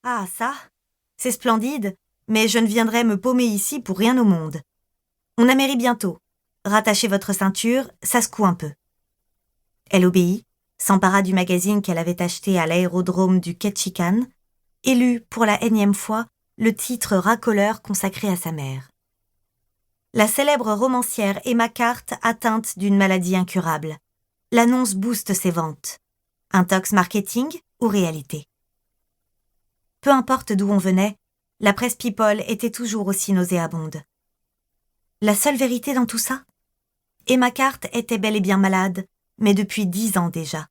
Ah, ça, c'est splendide, mais je ne viendrai me paumer ici pour rien au monde. On amérit bientôt. Rattachez votre ceinture, ça secoue un peu. Elle obéit, s'empara du magazine qu'elle avait acheté à l'aérodrome du Ketchikan et lut, pour la énième fois, le titre racoleur consacré à sa mère. La célèbre romancière Emma Carte atteinte d'une maladie incurable. L'annonce booste ses ventes. Intox marketing ou réalité? Peu importe d'où on venait, la presse people était toujours aussi nauséabonde. La seule vérité dans tout ça? Emma Carte était bel et bien malade, mais depuis 10 ans déjà.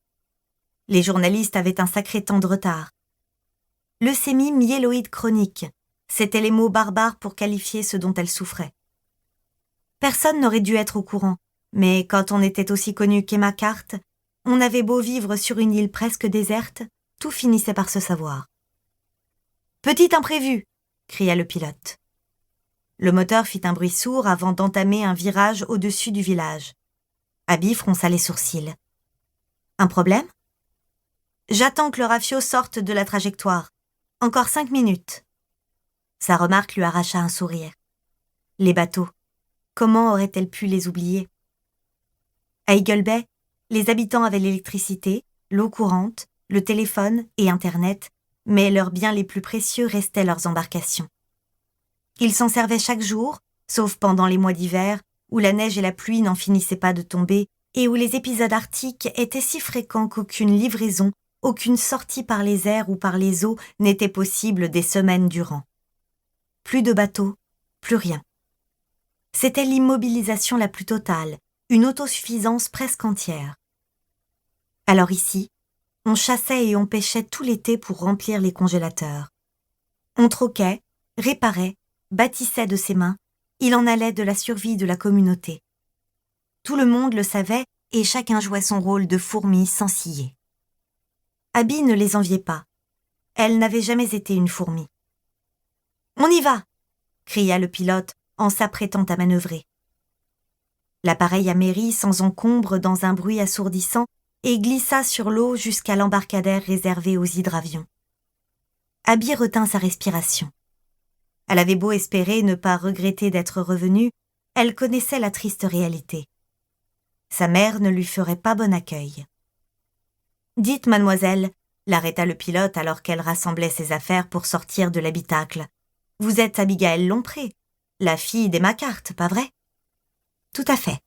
Les journalistes avaient un sacré temps de retard. Leucémie myéloïde chronique, c'étaient les mots barbares pour qualifier ce dont elle souffrait. Personne n'aurait dû être au courant, mais quand on était aussi connu qu'Emma Carte, on avait beau vivre sur une île presque déserte, tout finissait par se savoir. « Petit imprévu !» cria le pilote. Le moteur fit un bruit sourd avant d'entamer un virage au-dessus du village. Abby fronça les sourcils. « Un problème ? » « J'attends que le rafio sorte de la trajectoire. Encore 5 minutes. » Sa remarque lui arracha un sourire. Les bateaux, comment aurait-elle pu les oublier? À Eagle Bay, les habitants avaient l'électricité, l'eau courante, le téléphone et Internet, mais leurs biens les plus précieux restaient leurs embarcations. Ils s'en servaient chaque jour, sauf pendant les mois d'hiver, où la neige et la pluie n'en finissaient pas de tomber et où les épisodes arctiques étaient si fréquents qu'aucune livraison, aucune sortie par les airs ou par les eaux n'était possible des semaines durant. Plus de bateaux, plus rien. C'était l'immobilisation la plus totale, une autosuffisance presque entière. Alors ici, on chassait et on pêchait tout l'été pour remplir les congélateurs. On troquait, réparait, bâtissait de ses mains, il en allait de la survie de la communauté. Tout le monde le savait et chacun jouait son rôle de fourmi sans ciller. Abby ne les enviait pas. Elle n'avait jamais été une fourmi. « On y va !» cria le pilote en s'apprêtant à manœuvrer. L'appareil amérit sans encombre dans un bruit assourdissant et glissa sur l'eau jusqu'à l'embarcadère réservé aux hydravions. Abby retint sa respiration. Elle avait beau espérer ne pas regretter d'être revenue, elle connaissait la triste réalité. Sa mère ne lui ferait pas bon accueil. « Dites, mademoiselle, » l'arrêta le pilote alors qu'elle rassemblait ses affaires pour sortir de l'habitacle. « Vous êtes Abigail Lompré, la fille d'Emma Carte, pas vrai? » « Tout à fait.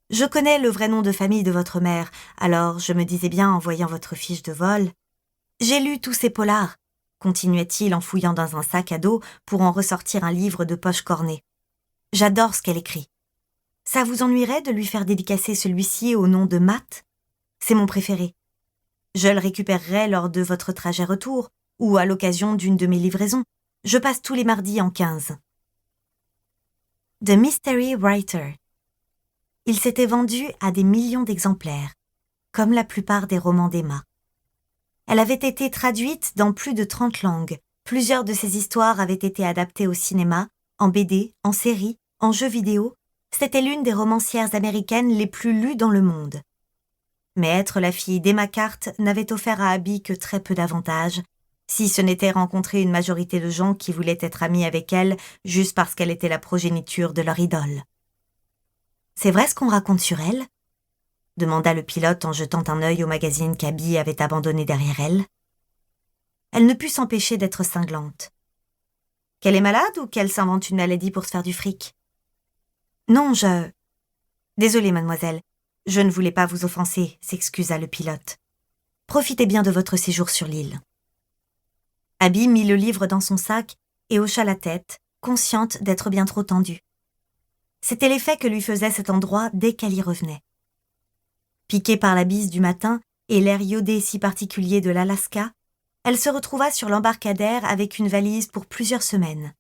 Je connais le vrai nom de famille de votre mère, alors je me disais bien en voyant votre fiche de vol. J'ai lu tous ces polars, » continuait-il en fouillant dans un sac à dos pour en ressortir un livre de poche cornée. « J'adore ce qu'elle écrit. Ça vous ennuierait de lui faire dédicacer celui-ci au nom de Matt? C'est mon préféré. Je le récupérerai lors de votre trajet retour ou à l'occasion d'une de mes livraisons. Je passe tous les mardis en 15. The Mystery Writer. Il s'était vendu à des millions d'exemplaires, comme la plupart des romans d'Emma. Elle avait été traduite dans plus de 30 langues. Plusieurs de ses histoires avaient été adaptées au cinéma, en BD, en série, en jeux vidéo. C'était l'une des romancières américaines les plus lues dans le monde. Mais être la fille d'Emma Carte n'avait offert à Abby que très peu d'avantages, si ce n'était rencontrer une majorité de gens qui voulaient être amis avec elle juste parce qu'elle était la progéniture de leur idole. « C'est vrai ce qu'on raconte sur elle ?» demanda le pilote en jetant un œil au magazine qu'Abby avait abandonné derrière elle. Elle ne put s'empêcher d'être cinglante. « Qu'elle est malade ou qu'elle s'invente une maladie pour se faire du fric ?»« Non, Désolée, mademoiselle, je ne voulais pas vous offenser, » s'excusa le pilote. « Profitez bien de votre séjour sur l'île. » Abby mit le livre dans son sac et hocha la tête, consciente d'être bien trop tendue. C'était l'effet que lui faisait cet endroit dès qu'elle y revenait. Piquée par la bise du matin et l'air iodé si particulier de l'Alaska, elle se retrouva sur l'embarcadère avec une valise pour plusieurs semaines.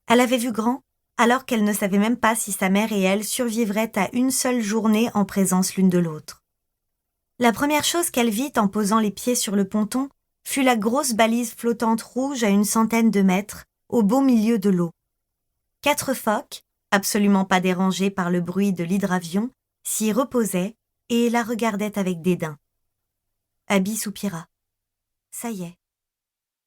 Elle avait vu grand, alors qu'elle ne savait même pas si sa mère et elle survivraient à une seule journée en présence l'une de l'autre. La première chose qu'elle vit en posant les pieds sur le ponton fut la grosse balise flottante rouge à une centaine de mètres, au beau milieu de l'eau. 4 phoques, absolument pas dérangés par le bruit de l'hydravion, s'y reposaient et la regardaient avec dédain. Abby soupira. Ça y est,